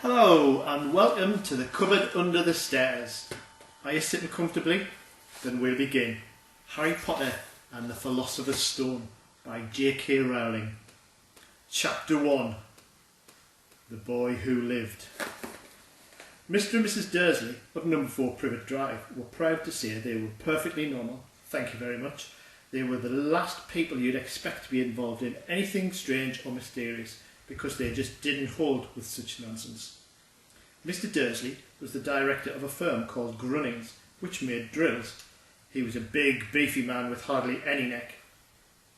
Hello and welcome to the cupboard under the stairs. Are you sitting comfortably? Then we'll begin. Harry Potter and the Philosopher's Stone by J.K. Rowling. Chapter 1. The Boy Who Lived. Mr. and Mrs. Dursley of number 4 Privet Drive were proud to say they were perfectly normal. Thank you very much. They were the last people you'd expect to be involved in anything strange or mysterious, because they just didn't hold with such nonsense. Mr. Dursley was the director of a firm called Grunnings, which made drills. He was a big, beefy man with hardly any neck.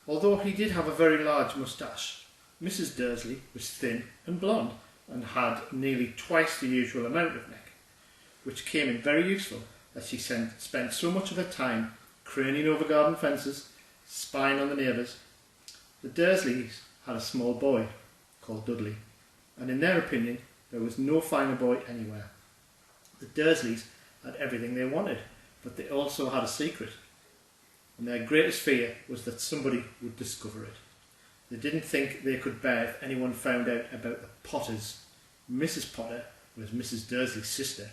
Although he did have a very large moustache, Mrs. Dursley was thin and blonde and had nearly twice the usual amount of neck, which came in very useful as she spent so much of her time craning over garden fences, spying on the neighbours. The Dursleys had a small boy called Dudley, and in their opinion there was no finer boy anywhere. The Dursleys had everything they wanted, but they also had a secret, and their greatest fear was that somebody would discover it. They didn't think they could bear if anyone found out about the Potters. Mrs. Potter was Mrs. Dursley's sister,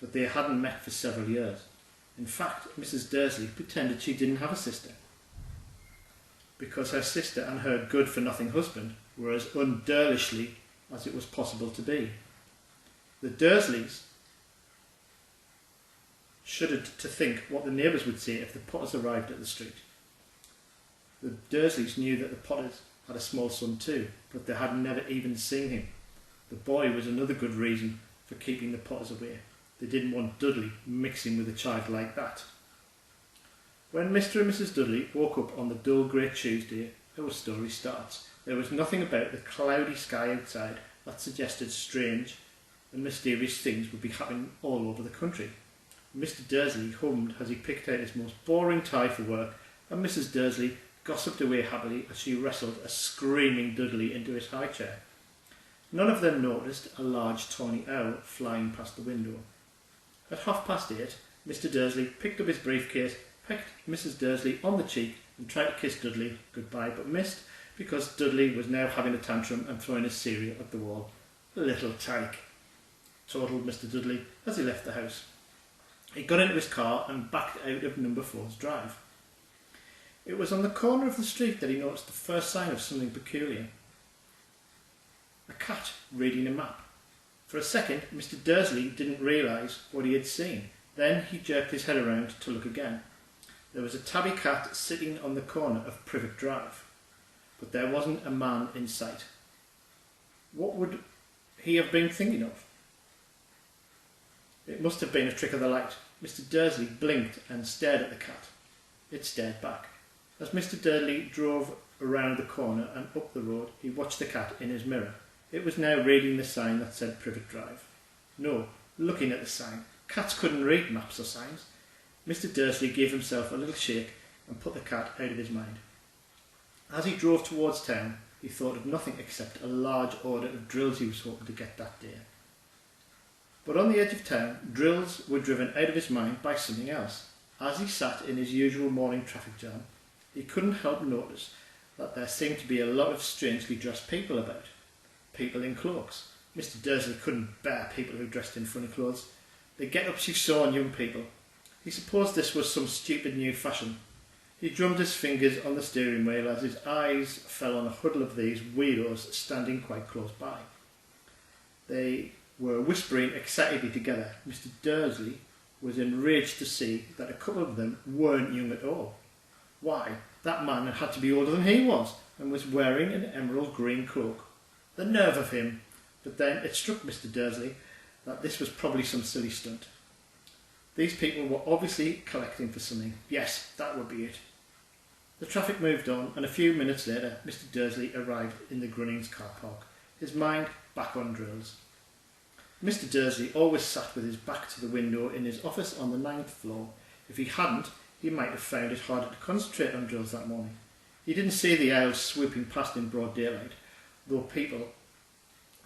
but they hadn't met for several years. In fact, Mrs. Dursley pretended she didn't have a sister, because her sister and her good-for-nothing husband were as undurlishly as it was possible to be. The Dursleys shuddered to think what the neighbours would say if the Potters arrived at the street. The Dursleys knew that the Potters had a small son too, but they had never even seen him. The boy was another good reason for keeping the Potters away. They didn't want Dudley mixing with a child like that. When Mr. and Mrs. Dudley woke up on the dull grey Tuesday, our story starts. There was nothing about the cloudy sky outside that suggested strange and mysterious things would be happening all over the country. Mr. Dursley hummed as he picked out his most boring tie for work, and Mrs. Dursley gossiped away happily as she wrestled a screaming Dudley into his high chair. None of them noticed a large tawny owl flying past the window. At 8:30, Mr. Dursley picked up his briefcase, pecked Mrs. Dursley on the cheek and tried to kiss Dudley goodbye, but missed because Dudley was now having a tantrum and throwing his cereal at the wall. "Little tyke," chortled Mr. Dudley as he left the house. He got into his car and backed out of number 4's drive. It was on the corner of the street that he noticed the first sign of something peculiar. A cat reading a map. For a second, Mr. Dursley didn't realise what he had seen. Then he jerked his head around to look again. There was a tabby cat sitting on the corner of Privet Drive, but there wasn't a man in sight. What would he have been thinking of? It must have been a trick of the light. Mr. Dursley blinked and stared at the cat. It stared back. As Mr. Dursley drove around the corner and up the road, he watched the cat in his mirror. It was now reading the sign that said Privet Drive. No, looking at the sign. Cats couldn't read maps or signs. Mr. Dursley gave himself a little shake and put the cat out of his mind. As he drove towards town, he thought of nothing except a large order of drills he was hoping to get that day. But on the edge of town, drills were driven out of his mind by something else. As he sat in his usual morning traffic jam, he couldn't help notice that there seemed to be a lot of strangely dressed people about. People in cloaks. Mr. Dursley couldn't bear people who dressed in funny clothes. The get-ups he saw on young people. He supposed this was some stupid new fashion. He drummed his fingers on the steering wheel as his eyes fell on a huddle of these weirdos standing quite close by. They were whispering excitedly together. Mr. Dursley was enraged to see that a couple of them weren't young at all. Why, that man had to be older than he was, and was wearing an emerald green cloak. The nerve of him! But then it struck Mr. Dursley that this was probably some silly stunt. These people were obviously collecting for something. Yes, that would be it. The traffic moved on, and a few minutes later Mr. Dursley arrived in the Grunnings car park, his mind back on drills. Mr. Dursley always sat with his back to the window in his office on the 9th floor. If he hadn't, he might have found it harder to concentrate on drills that morning. He didn't see the owls swooping past in broad daylight, though people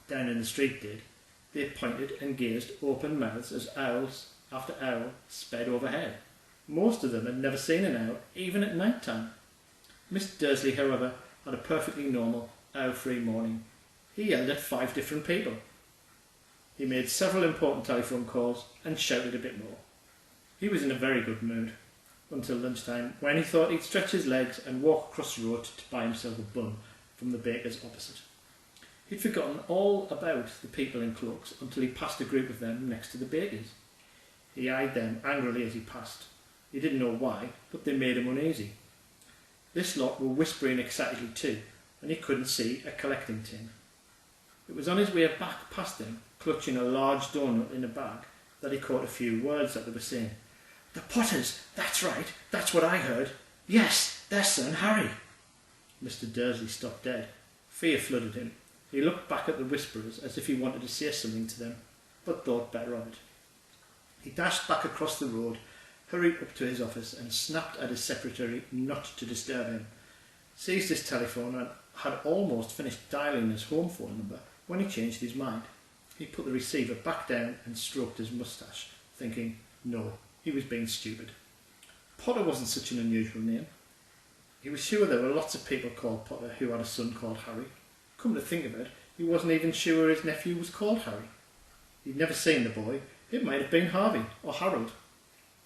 down in the street did. They pointed and gazed open mouths as owls after owl sped overhead. Most of them had never seen an owl, even at night time. Mr. Dursley, however, had a perfectly normal, owl-free morning. He yelled at 5 different people. He made several important telephone calls and shouted a bit more. He was in a very good mood until lunchtime, when he thought he'd stretch his legs and walk across the road to buy himself a bun from the baker's opposite. He'd forgotten all about the people in cloaks until he passed a group of them next to the baker's. He eyed them angrily as he passed. He didn't know why, but they made him uneasy. This lot were whispering excitedly too, and he couldn't see a collecting tin. It was on his way back past them, clutching a large doughnut in a bag, that he caught a few words that they were saying. "The Potters, that's right, that's what I heard. Yes, their son Harry." Mr. Dursley stopped dead. Fear flooded him. He looked back at the whisperers as if he wanted to say something to them, but thought better of it. He dashed back across the road, hurried up to his office and snapped at his secretary not to disturb him, seized his telephone and had almost finished dialing his home phone number when he changed his mind. He put the receiver back down and stroked his moustache, thinking, no, he was being stupid. Potter wasn't such an unusual name. He was sure there were lots of people called Potter who had a son called Harry. Come to think of it, he wasn't even sure his nephew was called Harry. He'd never seen the boy. It might have been Harvey or Harold.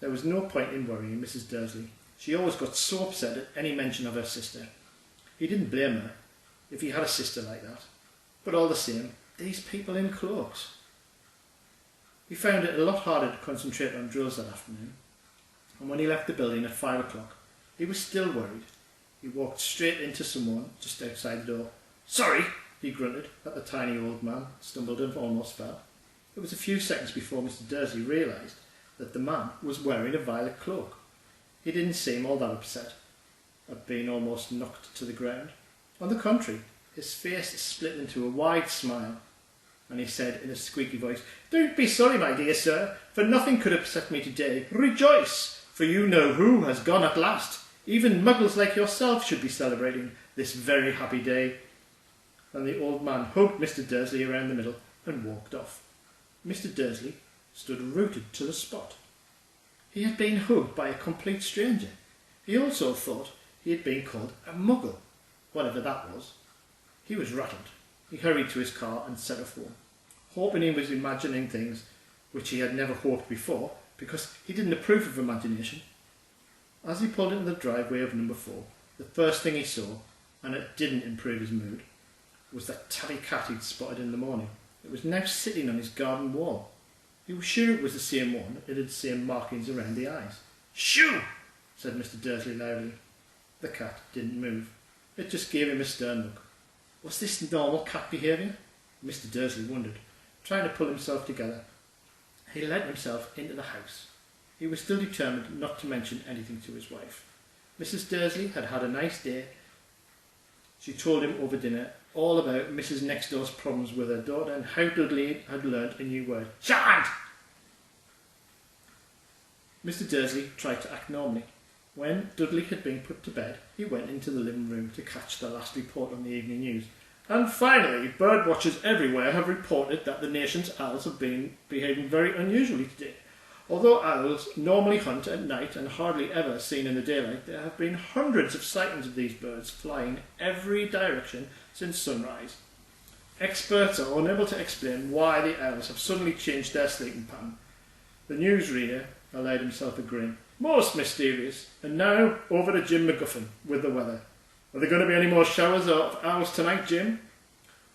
There was no point in worrying Mrs. Dursley. She always got so upset at any mention of her sister. He didn't blame her if he had a sister like that. But all the same, these people in cloaks. He found it a lot harder to concentrate on drills that afternoon, and when he left the building at 5 o'clock, he was still worried. He walked straight into someone just outside the door. "Sorry," he grunted at the tiny old man, stumbled and almost fell. It was a few seconds before Mr. Dursley realised that the man was wearing a violet cloak. He didn't seem all that upset at being almost knocked to the ground. On the contrary, his face split into a wide smile, and he said in a squeaky voice, "Don't be sorry, my dear sir, for nothing could upset me today. Rejoice, for you know who has gone at last. Even muggles like yourself should be celebrating this very happy day." And the old man hugged Mr. Dursley around the middle and walked off. Mr. Dursley stood rooted to the spot. He had been hugged by a complete stranger. He also thought he had been called a muggle, whatever that was. He was rattled. He hurried to his car and set off home, hoping he was imagining things which he had never hoped before, because he didn't approve of imagination. As he pulled into the driveway of number 4, the first thing he saw, and it didn't improve his mood, was that tabby cat he'd spotted in the morning. It was now sitting on his garden wall. He was sure it was the same one. It had the same markings around the eyes. "Shoo!" said Mr. Dursley loudly. The cat didn't move. It just gave him a stern look. Was this normal cat behaviour? Mr. Dursley wondered, trying to pull himself together. He let himself into the house. He was still determined not to mention anything to his wife. Mrs. Dursley had had a nice day. She told him over dinner all about Mrs. Nextdoor's problems with her daughter and how Dudley had learnt a new word. "Shan't!" Mr. Dursley tried to act normally. When Dudley had been put to bed, he went into the living room to catch the last report on the evening news. "And finally, bird watchers everywhere have reported that the nation's owls have been behaving very unusually today. Although owls normally hunt at night and hardly ever seen in the daylight, there have been hundreds of sightings of these birds flying every direction since sunrise. Experts are unable to explain why the owls have suddenly changed their sleeping pattern." The newsreader allowed himself a grin. "Most mysterious. And now over to Jim McGuffin with the weather. Are there going to be any more showers of owls tonight, Jim?"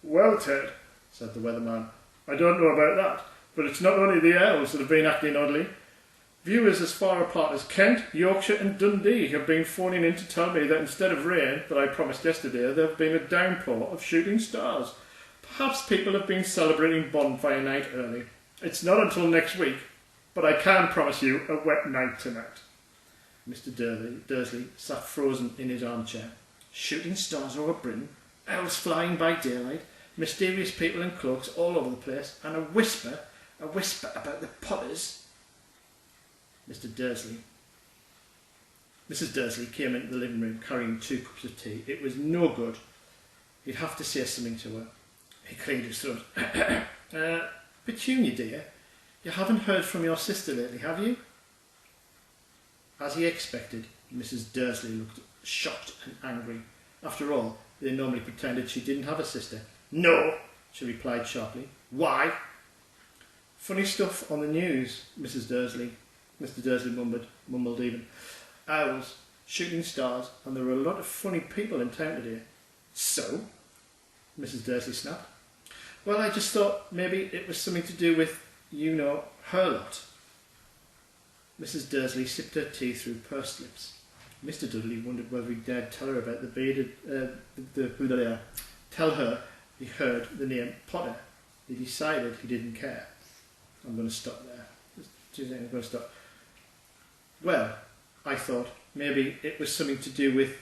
"Well, Ted," said the weatherman, "I don't know about that, but it's not only the owls that have been acting oddly. Viewers as far apart as Kent, Yorkshire and Dundee have been phoning in to tell me that instead of rain that I promised yesterday, there have been a downpour of shooting stars. Perhaps people have been celebrating bonfire night early. It's not until next week, but I can promise you a wet night tonight." Mr. Dursley sat frozen in his armchair. Shooting stars over Britain, owls flying by daylight, mysterious people in cloaks all over the place, and a whisper about the Potters. Mrs. Dursley came into the living room carrying 2 cups of tea. It was no good. He'd have to say something to her. He cleared his throat. "Petunia, dear, you haven't heard from your sister lately, have you?" As he expected, Mrs. Dursley looked shocked and angry. After all, they normally pretended she didn't have a sister. "No," she replied sharply. "Why?" Funny stuff on the news, Mrs. Dursley. Mr. Dursley mumbled even. Owls, shooting stars, and there were a lot of funny people in town today. So? Mrs. Dursley snapped. Well, I just thought maybe it was something to do with, her lot. Mrs. Dursley sipped her tea through pursed lips. Mr. Dudley wondered whether he dared tell her about tell her he heard the name Potter. He decided he didn't care. I'm going to stop there. I'm going to stop. Well, I thought maybe it was something to do with,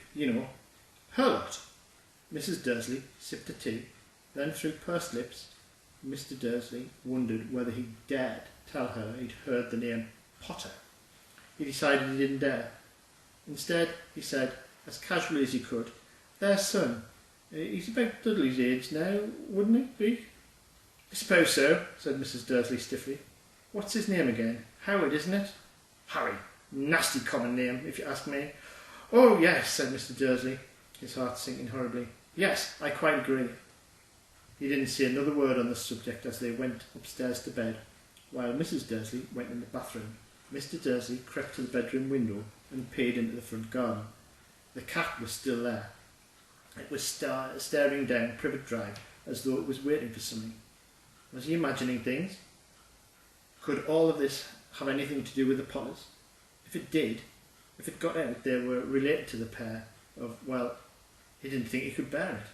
her lot. Mrs. Dursley sipped her tea, then through pursed lips, Mr. Dursley wondered whether he dared tell her he'd heard the name Potter. He decided he didn't dare. Instead, he said, as casually as he could, "Their son. He's about Dudley's age now, wouldn't he be?" "I suppose so," said Mrs. Dursley stiffly. "What's his name again? Howard, isn't it?" "Harry. Nasty common name, if you ask me." "Oh, yes," said Mr. Dursley, his heart sinking horribly. "Yes, I quite agree." He didn't say another word on the subject as they went upstairs to bed, while Mrs. Dursley went in the bathroom. Mr. Dursley crept to the bedroom window and peered into the front garden. The cat was still there. It was staring down Privet Drive as though it was waiting for something. Was he imagining things? Could all of this have anything to do with the Potters? If it did, if it got out they were related to the pair of, well, he didn't think he could bear it.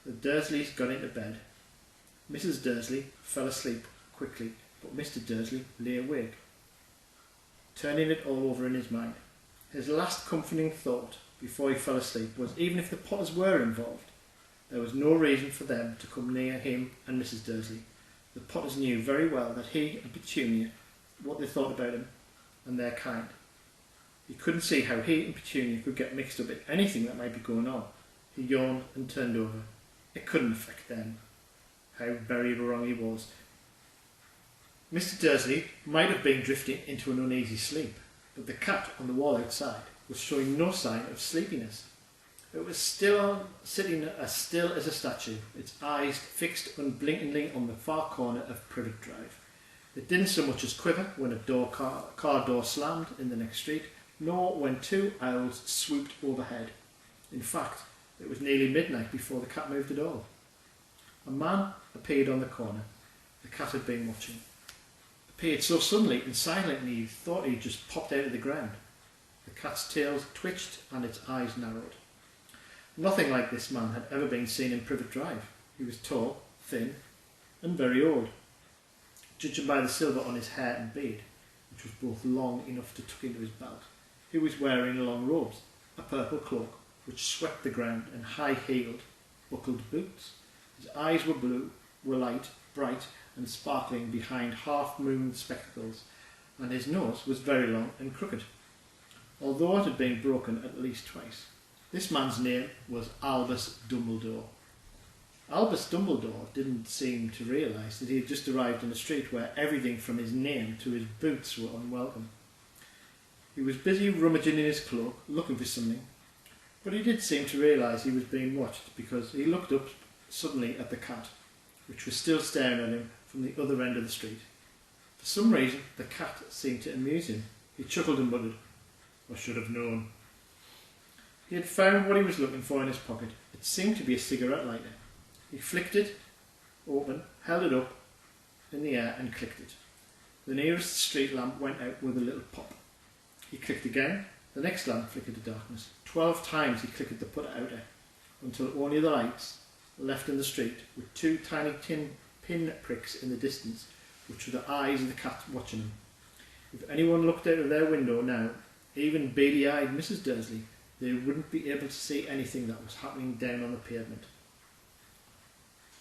The Dursleys got into bed. Mrs. Dursley fell asleep quickly, but Mr. Dursley lay awake, turning it all over in his mind. His last comforting thought before he fell asleep was, even if the Potters were involved, there was no reason for them to come near him and Mrs. Dursley. The Potters knew very well that he and Petunia, what they thought about him and their kind. He couldn't see how he and Petunia could get mixed up in anything that might be going on. He yawned and turned over. It couldn't affect them. How very wrong he was. Mr. Dursley might have been drifting into an uneasy sleep, but the cat on the wall outside was showing no sign of sleepiness. It was still sitting as still as a statue, its eyes fixed unblinkingly on the far corner of Privet Drive. It didn't so much as quiver when a car door slammed in the next street, nor when two owls swooped overhead. In fact, it was nearly midnight before the cat moved at all. A man appeared on the corner. The cat had been watching. Appeared so suddenly and silently he thought he'd just popped out of the ground. The cat's tail twitched and its eyes narrowed. Nothing like this man had ever been seen in Privet Drive. He was tall, thin, and very old, judging by the silver on his hair and beard, which was both long enough to tuck into his belt. He was wearing long robes, a purple cloak, which swept the ground, and high-heeled, buckled boots. His eyes were blue, were light, bright, and sparkling behind half-moon spectacles, and his nose was very long and crooked, although it had been broken at least twice. This man's name was Albus Dumbledore. Albus Dumbledore didn't seem to realise that he had just arrived in a street where everything from his name to his boots were unwelcome. He was busy rummaging in his cloak, looking for something, but he did seem to realise he was being watched because he looked up suddenly at the cat, which was still staring at him from the other end of the street. For some reason, the cat seemed to amuse him. He chuckled and muttered, "I should have known." He had found what he was looking for in his pocket. It seemed to be a cigarette lighter. He flicked it open, held it up in the air and clicked it. The nearest street lamp went out with a little pop. He clicked again. The next lamp flickered to darkness. 12 times he clicked the put outer, until only the lights left in the street, with two tiny pin pricks in the distance, which were the eyes of the cat watching him. If anyone looked out of their window now, even beady-eyed Mrs. Dursley, they wouldn't be able to see anything that was happening down on the pavement.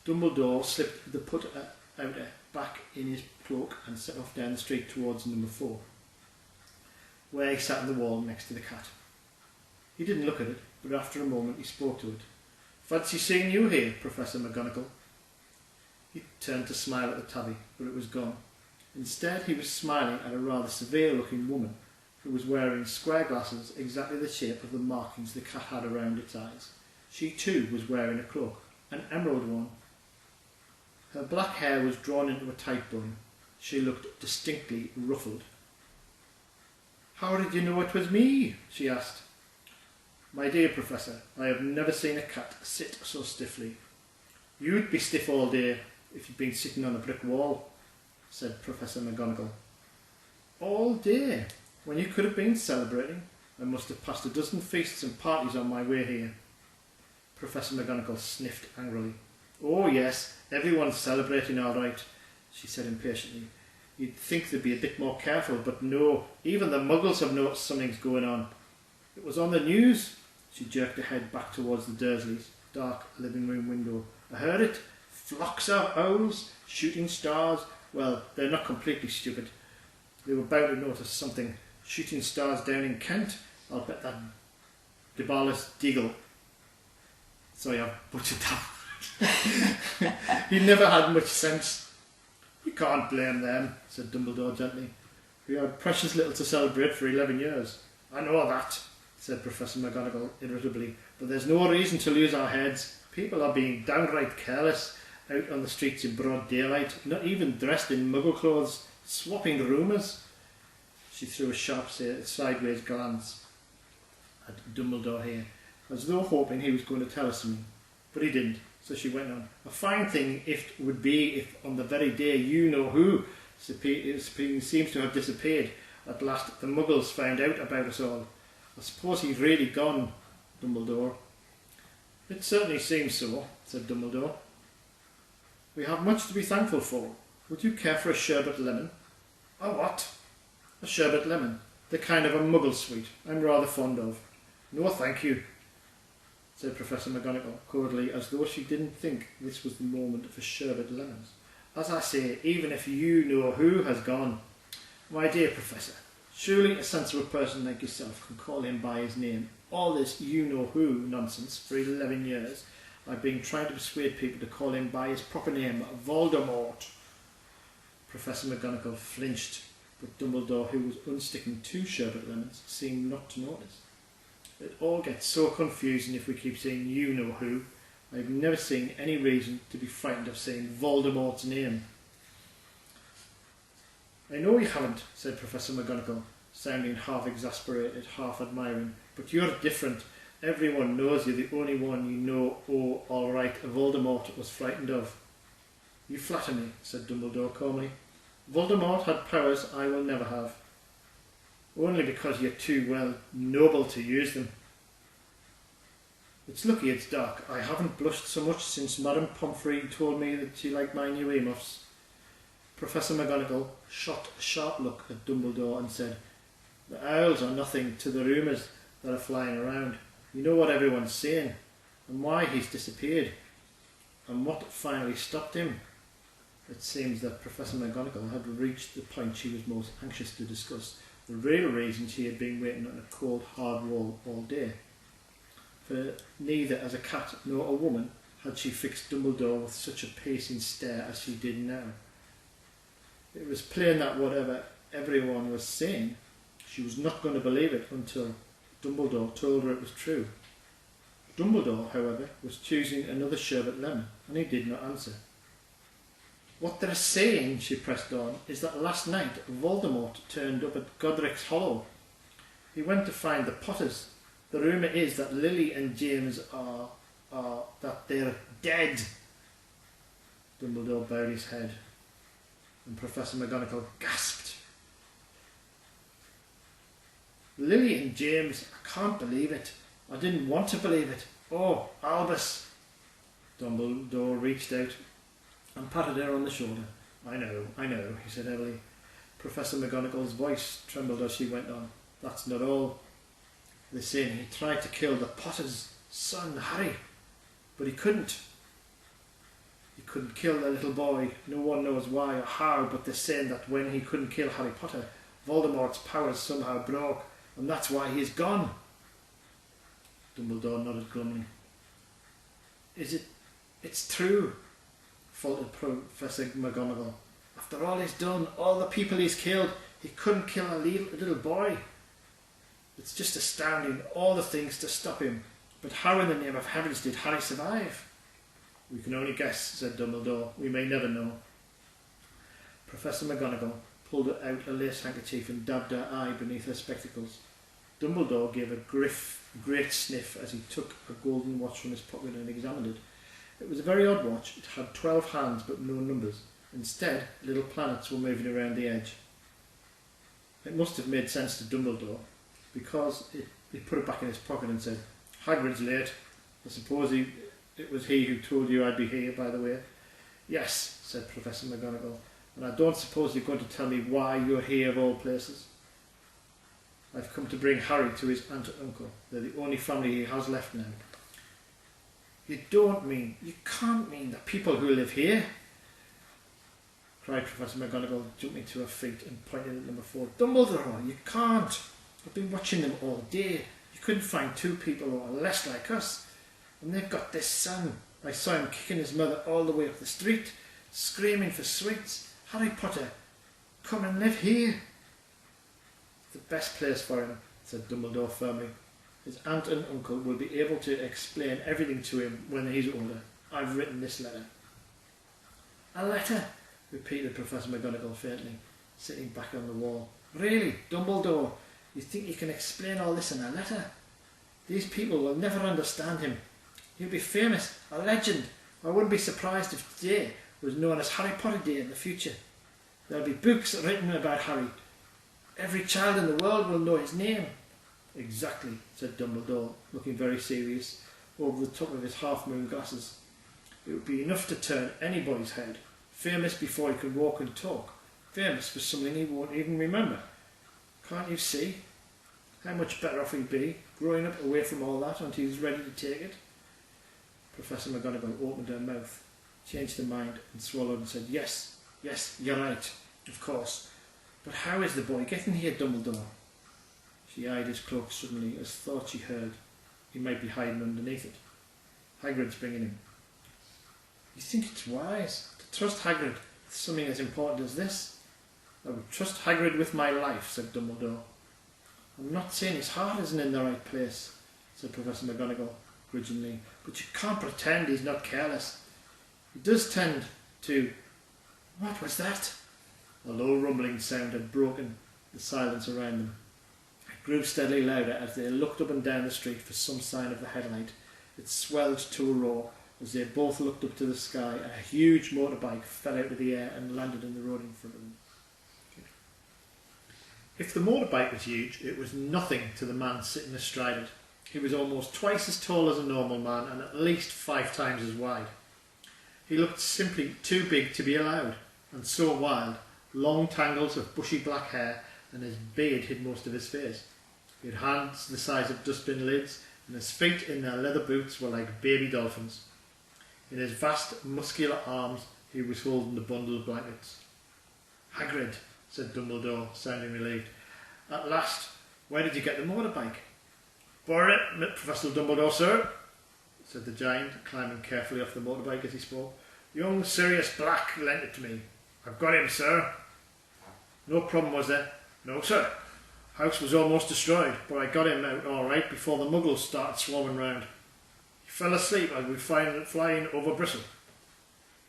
Dumbledore slipped the put outer back in his cloak and set off down the street towards number 4, where he sat on the wall next to the cat. He didn't look at it, but after a moment he spoke to it. "Fancy seeing you here, Professor McGonagall." He turned to smile at the tabby, but it was gone. Instead, he was smiling at a rather severe-looking woman who was wearing square glasses exactly the shape of the markings the cat had around its eyes. She too was wearing a cloak, an emerald one. Her black hair was drawn into a tight bun. She looked distinctly ruffled. "How did you know it was me?" she asked. "My dear Professor, I have never seen a cat sit so stiffly. You'd be stiff all day if you'd been sitting on a brick wall," said Professor McGonagall. "All day? When you could have been celebrating? I must have passed a dozen feasts and parties on my way here." Professor McGonagall sniffed angrily. "Oh yes, everyone's celebrating all right," she said impatiently. "You'd think they'd be a bit more careful, but no, even the Muggles have noticed something's going on. It was on the news." She jerked her head back towards the Dursleys' dark living room window. "I heard it. Flocks of owls, shooting stars. Well, they're not completely stupid. They were bound to notice something. Shooting stars down in Kent. I'll bet that Debalus Deagle. Sorry, I butchered that. He never had much sense." "You can't blame them," said Dumbledore gently. "We had precious little to celebrate for 11 years. "I know that," said Professor McGonagall irritably, "but there's no reason to lose our heads. People are being downright careless out on the streets in broad daylight, not even dressed in Muggle clothes, swapping rumours." She threw a sharp sideways glance at Dumbledore here, as though hoping he was going to tell us something, but he didn't. So she went on. "A fine thing it would be if on the very day you-know-who seems to have disappeared, at last the Muggles found out about us all. I suppose he's really gone, Dumbledore." "It certainly seems so," said Dumbledore. "We have much to be thankful for. Would you care for a sherbet lemon?" "A what?" "A sherbet lemon. The kind of a Muggle sweet I'm rather fond of." "No, thank you," said Professor McGonagall coldly, as though she didn't think this was the moment for sherbet lemons. "As I say, even if you-know-who has gone. My dear Professor, surely a sensible person like yourself can call him by his name. All this you-know-who nonsense for 11 years. I've been trying to persuade people to call him by his proper name, Voldemort." Professor McGonagall flinched, but Dumbledore, who was unsticking 2 sherbet lemons, seemed not to notice. "It all gets so confusing if we keep saying you-know-who. I've never seen any reason to be frightened of saying Voldemort's name." "I know you haven't," said Professor McGonagall, sounding half exasperated, half admiring, "but you're different. Everyone knows you're the only one you know. Oh, all right, Voldemort was frightened of." "You flatter me," said Dumbledore calmly. "Voldemort had powers I will never have. Only because you're too, well, noble to use them. It's lucky it's dark. I haven't blushed so much since Madame Pomfrey told me that she liked my new earmuffs." Professor McGonagall shot a sharp look at Dumbledore and said, "The owls are nothing to the rumours that are flying around. You know what everyone's saying, and why he's disappeared, and what finally stopped him." It seems that Professor McGonagall had reached the point she was most anxious to discuss, the real reason she had been waiting on a cold, hard wall all day. For neither as a cat nor a woman had she fixed Dumbledore with such a piercing stare as she did now. It was plain that whatever everyone was saying, she was not going to believe it until Dumbledore told her it was true. Dumbledore, however, was choosing another sherbet lemon, and he did not answer. "What they're saying," she pressed on, "is that last night Voldemort turned up at Godric's Hollow. He went to find the Potters. The rumour is that Lily and James are that they're dead." Dumbledore bowed his head, and Professor McGonagall gasped. "Lily and James, I can't believe it. I didn't want to believe it. Oh, Albus." Dumbledore reached out and patted her on the shoulder. I know, he said heavily. Professor McGonagall's voice trembled as she went on. "That's not all. They're saying he tried to kill the Potter's son, Harry, but he couldn't. He couldn't kill the little boy. No one knows why or how, but they're saying that when he couldn't kill Harry Potter, Voldemort's powers somehow broke, and that's why he's gone." Dumbledore nodded glumly. It's true," faltered Professor McGonagall. "After all he's done, all the people he's killed, he couldn't kill a little boy. It's just astounding, all the things to stop him. But how in the name of heavens did Harry survive?" "We can only guess," said Dumbledore. "We may never know." Professor McGonagall pulled out a lace handkerchief and dabbed her eye beneath her spectacles. Dumbledore gave a great sniff as he took a golden watch from his pocket and examined it. It was a very odd watch. It had 12 hands but no numbers. Instead, little planets were moving around the edge. It must have made sense to Dumbledore, because he put it back in his pocket and said, "Hagrid's late. I suppose it was he who told you I'd be here, by the way." "Yes," said Professor McGonagall, "and I don't suppose you're going to tell me why you're here of all places." "I've come to bring Harry to his aunt and uncle. They're the only family he has left now." You can't mean the people who live here?" cried Professor McGonagall, jumping to her feet and pointing at number 4. "Dumbledore, you can't. I've been watching them all day. You couldn't find 2 people who are less like us. And they've got this son. I saw him kicking his mother all the way up the street, screaming for sweets. Harry Potter, come and live here." "The best place for him," said Dumbledore firmly. "His aunt and uncle will be able to explain everything to him when he's older. I've written this letter." "A letter?" repeated Professor McGonagall faintly, sitting back on the wall. "Really, Dumbledore, you think you can explain all this in a letter? These people will never understand him. He'll be famous, a legend. I wouldn't be surprised if today was known as Harry Potter Day in the future. There'll be books written about Harry. Every child in the world will know his name." "Exactly," said Dumbledore, looking very serious over the top of his half-moon glasses. "It would be enough to turn any boy's head. Famous before he can walk and talk. Famous for something he won't even remember. Can't you see how much better off he'd be, growing up away from all that until he's ready to take it?" Professor McGonagall opened her mouth, changed her mind and swallowed and said, Yes, you're right, of course. But how is the boy getting here, Dumbledore?" She eyed his cloak suddenly, as thought she heard he might be hiding underneath it. "Hagrid's bringing him." "You think it's wise to trust Hagrid with something as important as this?" "I would trust Hagrid with my life," said Dumbledore. "I'm not saying his heart isn't in the right place," said Professor McGonagall grudgingly, "but you can't pretend he's not careless. He does tend to—" What was that? A low rumbling sound had broken the silence around them. It grew steadily louder as they looked up and down the street for some sign of the headlight. It swelled to a roar as they both looked up to the sky. A huge motorbike fell out of the air and landed in the road in front of them. If the motorbike was huge, it was nothing to the man sitting astride it. He was almost twice as tall as a normal man and at least 5 times as wide. He looked simply too big to be allowed, and so wild. Long tangles of bushy black hair and his beard hid most of his face. He had hands the size of dustbin lids, and his feet in their leather boots were like baby dolphins. In his vast, muscular arms he was holding a bundle of blankets. "Hagrid," said Dumbledore, sounding relieved. "At last. Where did you get the motorbike?" "Borrowed it, Professor Dumbledore, sir," said the giant, climbing carefully off the motorbike as he spoke. "Young Sirius Black lent it to me. I've got him, sir." "No problem, was there?" "No, sir. House was almost destroyed, but I got him out all right before the muggles started swarming round. He fell asleep as we were flying over Bristol."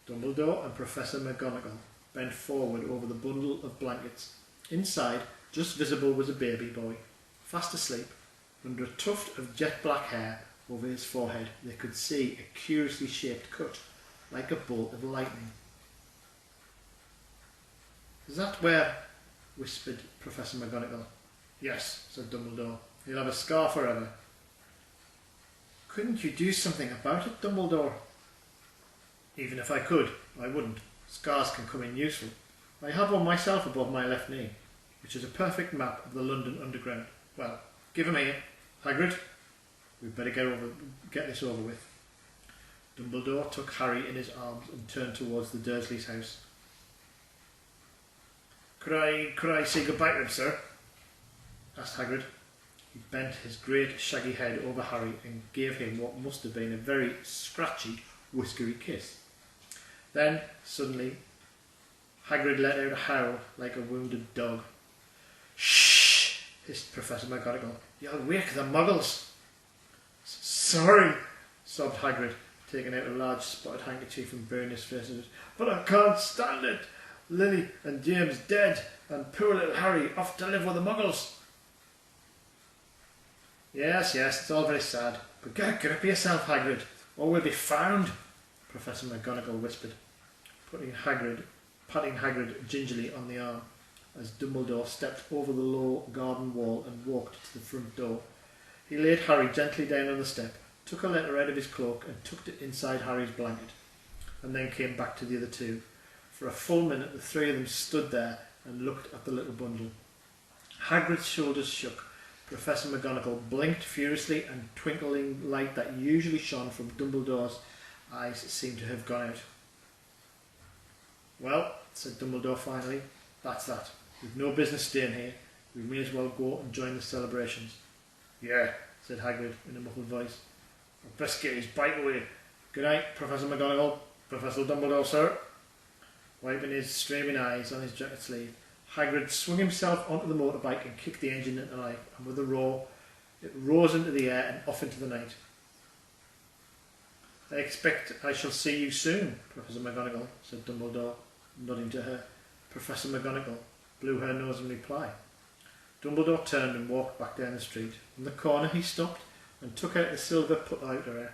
Dumbledore and Professor McGonagall bent forward over the bundle of blankets. Inside, just visible, was a baby boy, fast asleep. Under a tuft of jet black hair over his forehead, they could see a curiously shaped cut, like a bolt of lightning. "Is that where—" whispered Professor McGonagall. "Yes," said Dumbledore. "He'll have a scar forever." "Couldn't you do something about it, Dumbledore?" "Even if I could, I wouldn't. Scars can come in useful. I have one myself above my left knee, which is a perfect map of the London Underground. Well, give him here. Hagrid, we'd better get this over with." Dumbledore took Harry in his arms and turned towards the Dursleys' house. Could I say goodbye to him, sir?" asked Hagrid. He bent his great shaggy head over Harry and gave him what must have been a very scratchy, whiskery kiss. Then, suddenly, Hagrid let out a howl like a wounded dog. "Shh!" hissed Professor McGonagall. "You'll wake the muggles." "Sorry," sobbed Hagrid, taking out a large spotted handkerchief and burying his face in it. "But I can't stand it. Lily and James dead, and poor little Harry off to live with the Muggles. Yes, it's all very sad, but get a grip of yourself, Hagrid, or we'll be found, Professor McGonagall whispered, patting Hagrid gingerly on the arm as Dumbledore stepped over the low garden wall and walked to the front door. He laid Harry gently down on the step, took a letter out of his cloak and tucked it inside Harry's blanket, and then came back to the other two. For a full minute the three of them stood there and looked at the little bundle. Hagrid's shoulders shook. Professor McGonagall blinked furiously, and twinkling light that usually shone from Dumbledore's eyes seemed to have gone out. Well, said Dumbledore finally, that's that. We've no business staying here. We may as well go and join the celebrations. Yeah, said Hagrid in a muffled voice. I'd best get his bike away. Good night, Professor McGonagall. Professor Dumbledore, sir. Wiping his streaming eyes on his jacket sleeve, Hagrid swung himself onto the motorbike and kicked the engine into life, and with a roar, it rose into the air and off into the night. I expect I shall see you soon, Professor McGonagall, said Dumbledore, nodding to her. Professor McGonagall blew her nose in reply. Dumbledore turned and walked back down the street. On the corner he stopped and took out the silver put-outer.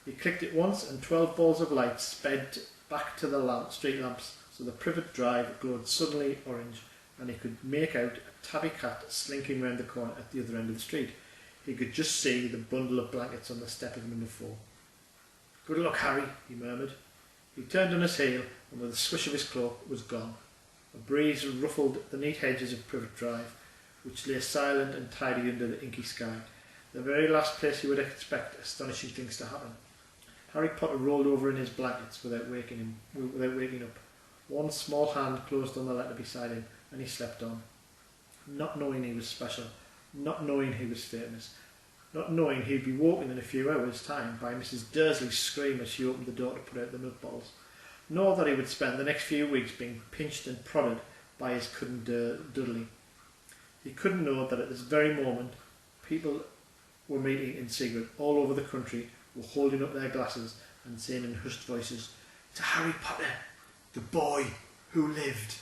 He clicked it once, and 12 balls of light sped back to the street lamps, so the Privet drive glowed suddenly orange, and he could make out a tabby cat slinking round the corner at the other end of the street. He could just see the bundle of blankets on the step of number 4. Good luck, Harry, he murmured. He turned on his heel, and with a swish of his cloak was gone. A breeze ruffled the neat hedges of Privet Drive, which lay silent and tidy under the inky sky, the very last place you would expect astonishing things to happen. Harry Potter rolled over in his blankets without waking up. One small hand closed on the letter beside him, and he slept on, not knowing he was special, not knowing he was famous, not knowing he'd be woken in a few hours' time by Mrs. Dursley's scream as she opened the door to put out the milk bottles, nor that he would spend the next few weeks being pinched and prodded by his cousin Dudley. He couldn't know that at this very moment people were meeting in secret all over the country, were holding up their glasses and saying in hushed voices, "To Harry Potter, the boy who lived."